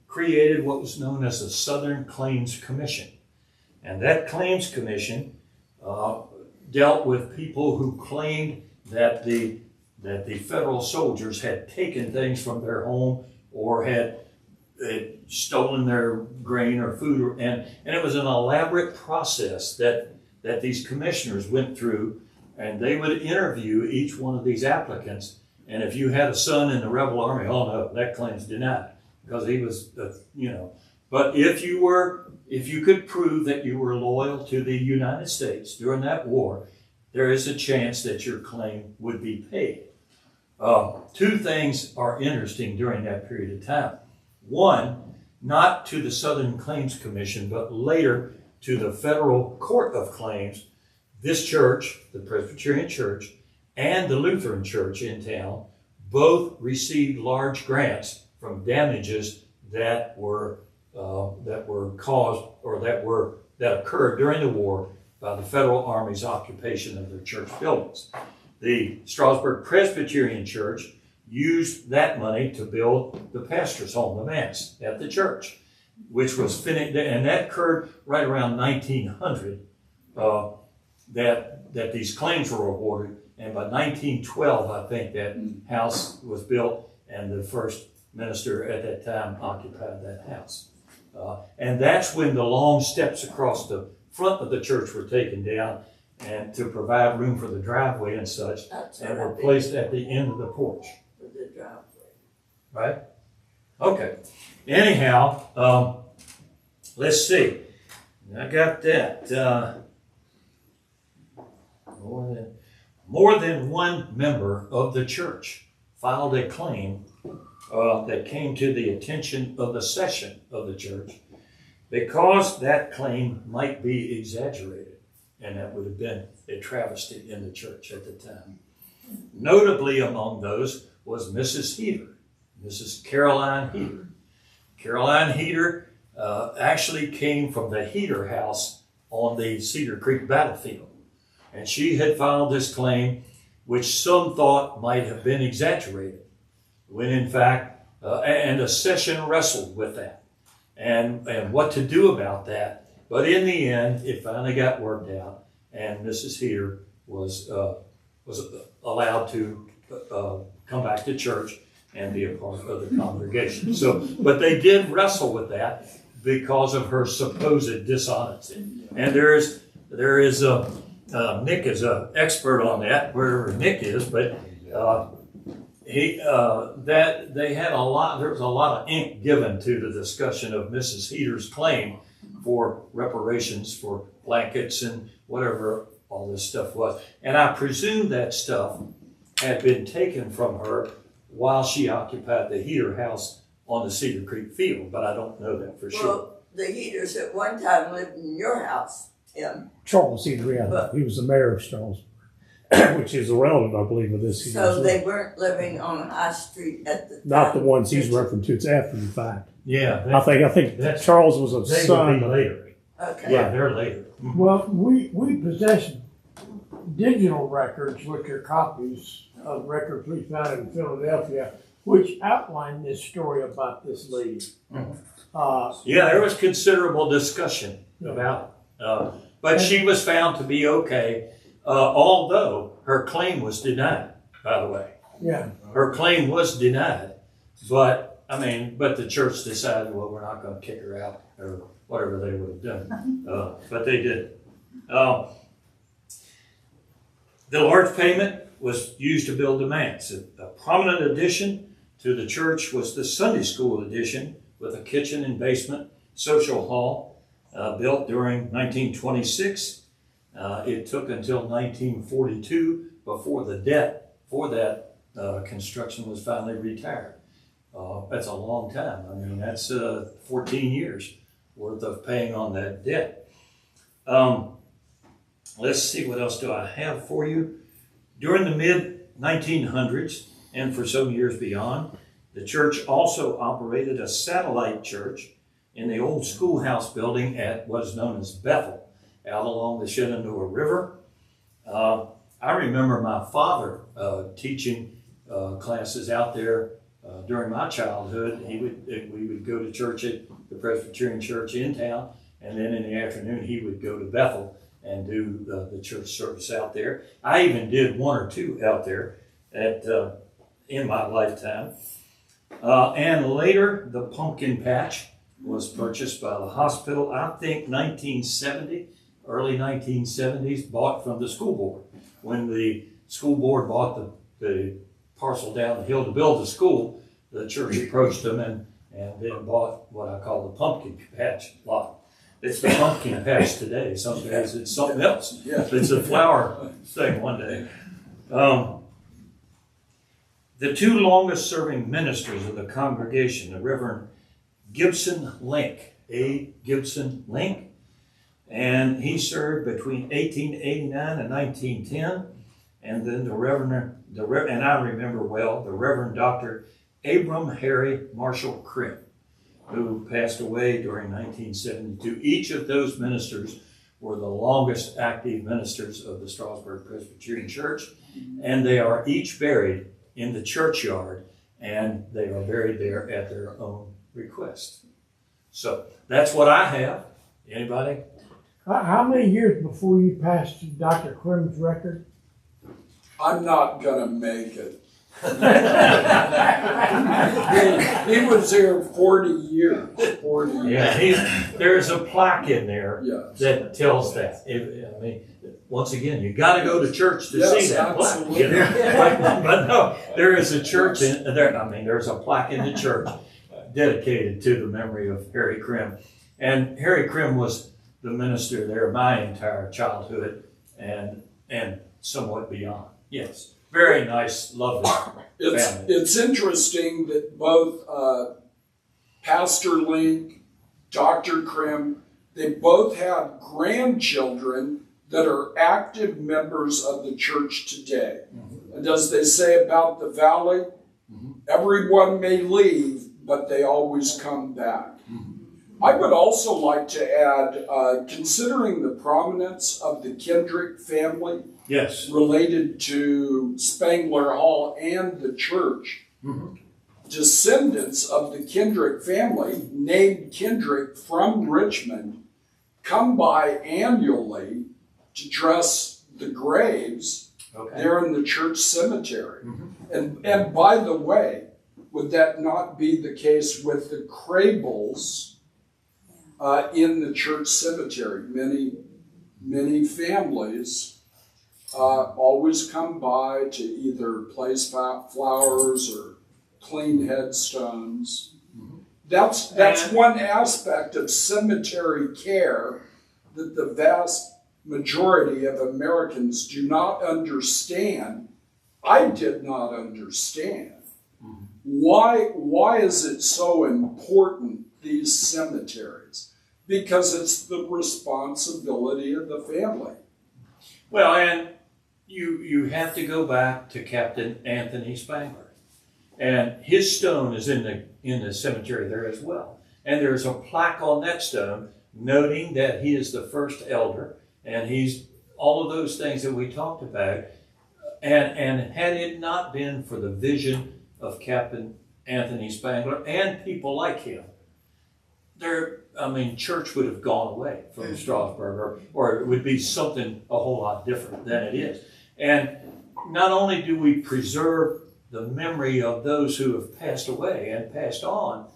created what was known as the Southern Claims Commission. And that Claims Commission dealt with people who claimed that the federal soldiers had taken things from their home or had stolen their grain or food. And it was an elaborate process that these commissioners went through, and they would interview each one of these applicants. And if you had a son in the rebel army, oh no, that claim's denied, because he was, But if you could prove that you were loyal to the United States during that war, there is a chance that your claim would be paid. Two things are interesting during that period of time. One, not to the Southern Claims Commission, but later to the Federal Court of Claims, this church, the Presbyterian Church, and the Lutheran Church in town, both received large grants from damages that were caused or that occurred during the war by the Federal Army's occupation of their church buildings. The Strasburg Presbyterian Church used that money to build the pastor's home, the manse, at the church, which was finished, and that occurred right around 1900, that these claims were awarded. And by 1912, I think that house was built, and the first minister at that time occupied that house. And that's when the long steps across the front of the church were taken down, and to provide room for the driveway and such, and were placed at the end of the porch. For the driveway. Right? Okay. Anyhow, let's see. I got that. More than one member of the church filed a claim that came to the attention of the session of the church, because that claim might be exaggerated, and that would have been a travesty in the church at the time. Notably among those was Mrs. Heater, Mrs. Caroline Heater. Caroline Heater actually came from the Heater house on the Cedar Creek battlefield. And she had filed this claim, which some thought might have been exaggerated, when in fact, and the session wrestled with that and what to do about that. But in the end, it finally got worked out, and Mrs. Heater was allowed to come back to church and be a part of the congregation. So, but they did wrestle with that because of her supposed dishonesty. And there is Nick is an expert on that, wherever Nick is, but there was a lot of ink given to the discussion of Mrs. Heater's claim for reparations for blankets and whatever all this stuff was. And I presume that stuff had been taken from her while she occupied the Heater house on the Cedar Creek field, but I don't know that for sure. Well, the Heaters at one time lived in your house, Tim. Charles Cedar, yeah. He was the mayor of Strasburg, which is a relative, I believe, of this. So they weren't living on High Street at the time. Not the ones he's referring to. It's after the fact. Yeah, I think Charles was a they son. would be later. Okay. Yeah, they're later. Well, we possess digital records, which are copies of records we found in Philadelphia, which outline this story about this lady. Yeah, there was considerable discussion about it. But she was found to be okay, although her claim was denied, by the way. Yeah. Her claim was denied, but the church decided, well, we're not going to kick her out or whatever they would have done. But they did. The large payment was used to build the manse. A prominent addition to the church was the Sunday school addition with a kitchen and basement, social hall, built during 1926. It took until 1942 before the debt for that construction was finally retired. That's a long time. I mean, that's 14 years worth of paying on that debt. Let's see, what else do I have for you? During the mid-1900s, and for some years beyond, the church also operated a satellite church in the old schoolhouse building at what is known as Bethel, out along the Shenandoah River. I remember my father teaching classes out there during my childhood. We would go to church at the Presbyterian Church in town, and then in the afternoon he would go to Bethel and do the church service out there. I even did one or two out there in my lifetime. And later, the pumpkin patch was purchased by the hospital, I think 1970, early 1970s, bought from the school board. When the school board bought the parcel down the hill to build the school, the church approached them and then bought what I call the pumpkin patch lot. It's the pumpkin patch today. Some days it's something else. It's a flower thing one day. The two longest serving ministers of the congregation, the Reverend Gibson Link, A. Gibson Link, and he served between 1889 and 1910, and then and I remember well, the Reverend Dr. Abram Harry Marshall Crimm, who passed away during 1972. Each of those ministers were the longest active ministers of the Strasburg Presbyterian Church, and they are each buried in the churchyard, and they are buried there at their own request. So that's what I have. Anybody? How many years before you passed Dr. Crimm's record? I'm not going to make it. he was here 40 years. 40 years. Yeah, there's a plaque in there that tells that. Once again, you got to go to church to see that plaque. You know? But no, there is a church in there. There's a plaque in the church dedicated to the memory of Harry Crimm. And Harry Crimm was the minister there my entire childhood and somewhat beyond. Yes. Very nice, lovely family. It's interesting that both Pastor Link, Dr. Crimm, they both have grandchildren that are active members of the church today. Mm-hmm. And as they say about the valley, everyone may leave, but they always come back. Mm-hmm. I would also like to add, considering the prominence of the Kendrick family, yes, related to Spengler Hall and the church, descendants of the Kendrick family, named Kendrick from Richmond, come by annually to dress the graves, Okay. they're in the church cemetery. Mhm. And by the way, would that not be the case with the Crabbles in the church cemetery? Many families always come by to either place flowers or clean headstones. That's one aspect of cemetery care that the vast majority of Americans do not understand. I did not understand. Why is it so important, these cemeteries? Because it's the responsibility of the family. Well, and you have to go back to Captain Anthony Spengler. And his stone is in the cemetery there as well. And there's a plaque on that stone noting that he is the first elder, and he's all of those things that we talked about. And had it not been for the vision of Captain Anthony Spengler and people like him, church would have gone away from Strasburg, or it would be something a whole lot different than it is. And not only do we preserve the memory of those who have passed away and passed on,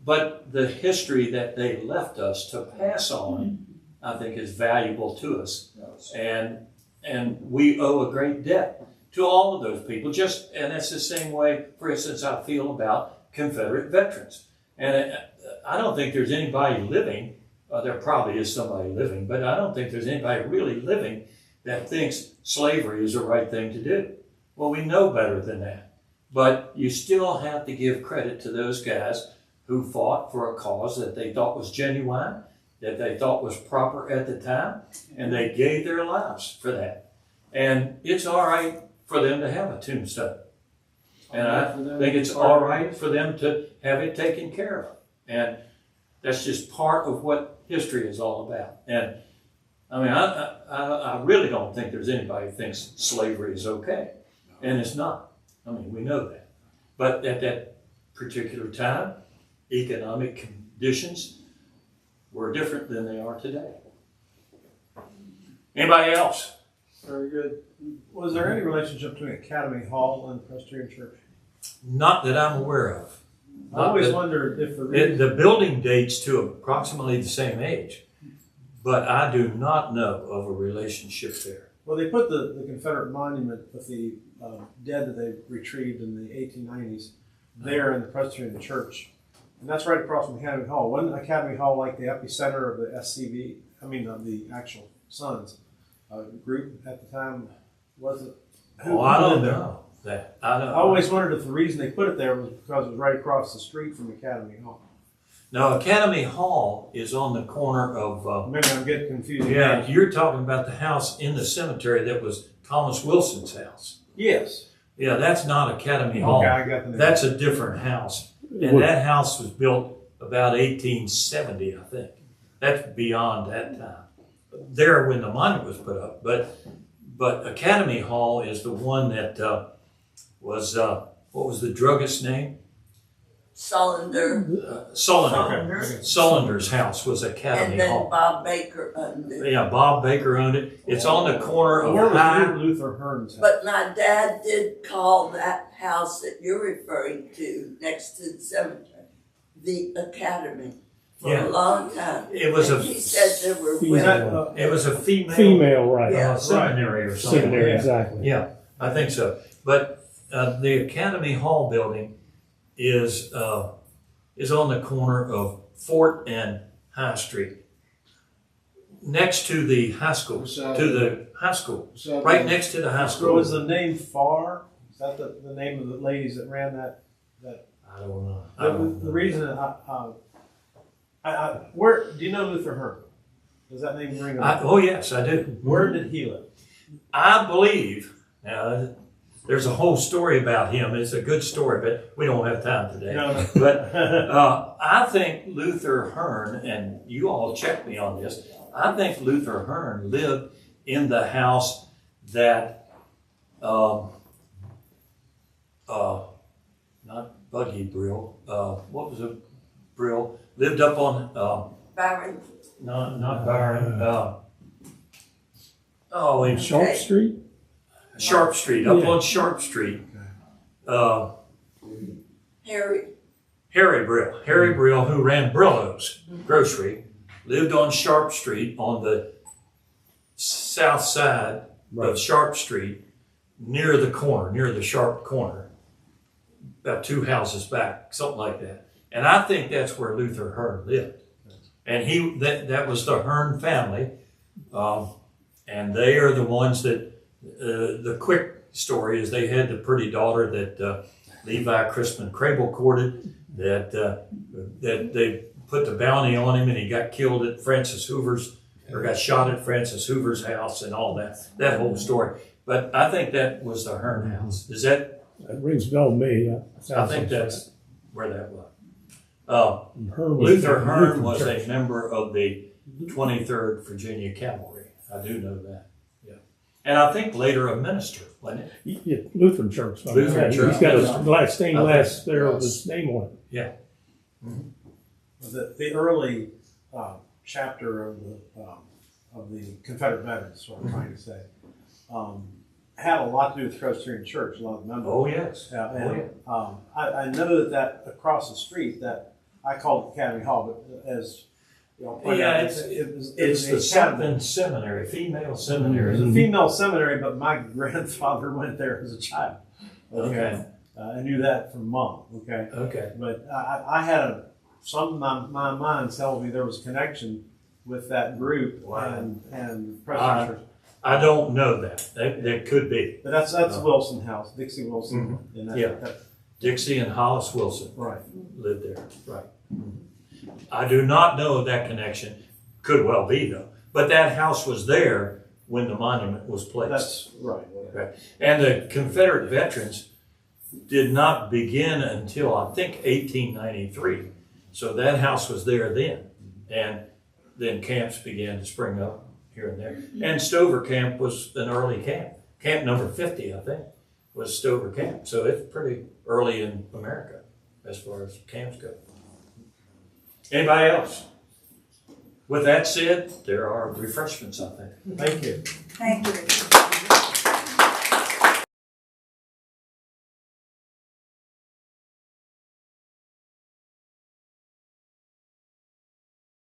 but the history that they left us to pass on, I think, is valuable to us. Yes. And we owe a great debt to all of those people. And that's the same way, for instance, I feel about Confederate veterans. And I don't think there's anybody living, there probably is somebody living, but I don't think there's anybody really living that thinks slavery is the right thing to do. Well, we know better than that. But you still have to give credit to those guys who fought for a cause that they thought was genuine, that they thought was proper at the time, and they gave their lives for that. And it's all right for them to have a tombstone. And I think it's all right for them to have it taken care of. And that's just part of what history is all about. And I really don't think there's anybody who thinks slavery is okay. And it's not. We know that. But at that particular time, economic conditions were different than they are today. Anybody else? Very good. Was there any relationship between Academy Hall and Presbyterian Church? Not that I'm aware of. I always wondered if The building dates to approximately the same age, but I do not know of a relationship there. Well, they put the Confederate monument with the dead that they retrieved in the 1890s there in the Presbyterian Church. And that's right across from Academy Hall. Wasn't Academy Hall like the epicenter of the SCV, of the actual Sons group at the time? Was it? I don't know that. I always wondered if the reason they put it there was because it was right across the street from Academy Hall. No, Academy Hall is on the corner of... Maybe I'm getting confused. Yeah, you're talking about the house in the cemetery that was Thomas Wilson's house. Yes. Yeah, that's not Academy Hall. Okay, I got the name. That's a different house. And that house was built about 1870, I think. That's beyond that time. There when the monument was put up. But Academy Hall is the one that was, what was the druggist's name? Sullender. Sullender's house was Academy And then Hall. Bob Baker owned it. Yeah, Bob Baker owned it. It's on the corner of Where High. was Luther Hearn's house? But my dad did call that house that you're referring to next to the cemetery the Academy for Yeah. a long time. It was And a- he said there were He- women. It was a Female, right? Yeah. seminary or something. Seminary, Yeah. exactly. Yeah, I think so. But the Academy Hall building is on the corner of Fort and High Street, next to the high school. Right next to the high So school. was the name Farr? Is that the name of the ladies that ran that? I don't know. The reason where do you know Luther Hearn? Does that name ring a bell? Oh yes, I do. Where did he live? I believe. Now, there's a whole story about him. It's a good story, but we don't have time today. No. But I think Luther Hearn, and you all check me on this, I think Luther Hearn lived in the house that, not Buggy Brill, what was it, Brill, lived up on, Barron. not Byron, Oh, in Sharp Okay. Street? Sharp Street, up Yeah. on Sharp Street. Uh, Harry, Harry Brill, who ran Brillo's Grocery, lived on Sharp Street on the south side of Sharp Street, near the corner, near the sharp corner, about 2 houses back, something like that. And I think that's where Luther Hearn lived. And that was the Hearn family, and they are the ones that, the quick story is they had the pretty daughter that Levi Crispin Crable courted, that they put the bounty on him and he got killed at Francis Hoover's, or got shot at Francis Hoover's house and all that whole story. But I think that was the Hearn house. Is that? That rings a bell to me. I think that's where that was. Hearn was Luther Hearn was Church. a member of the 23rd Virginia Cavalry. I do know that. Yeah, and I think later a minister, wasn't it? Yeah, Lutheran Church. Lutheran Church. He's got a stained glass there Yes. with his name on it. Yeah. The early chapter of the Confederate veterans, is what I'm trying to say, had a lot to do with Presbyterian Church. A lot of members. Oh yes. I know that across the street, that I call it Academy Hall, but as you know, pointed out, It's it the was a academy. something seminary, female It was seminary. a female seminary, but my grandfather went there as a child. Okay. I knew that from mom. Okay. Okay. But I had some of my mind tells me there was a connection with that group and Presbyterian Church. I don't know that. That could be. But that's Wilson House, Dixie Wilson. And that, Yeah. that- Dixie and Hollis Wilson right. lived there. Right. I do not know that connection. Could well be though. But that house was there when the monument was placed. That's right. Okay. And the Confederate veterans did not begin until I think 1893. So that house was there then. And then camps began to spring up here and there. And Stover Camp was an early camp. Camp number 50, I think, was Stover Camp. So it's pretty early in America as far as camps go. Anybody else? With that said, there are refreshments, I think. Thank you. thank you.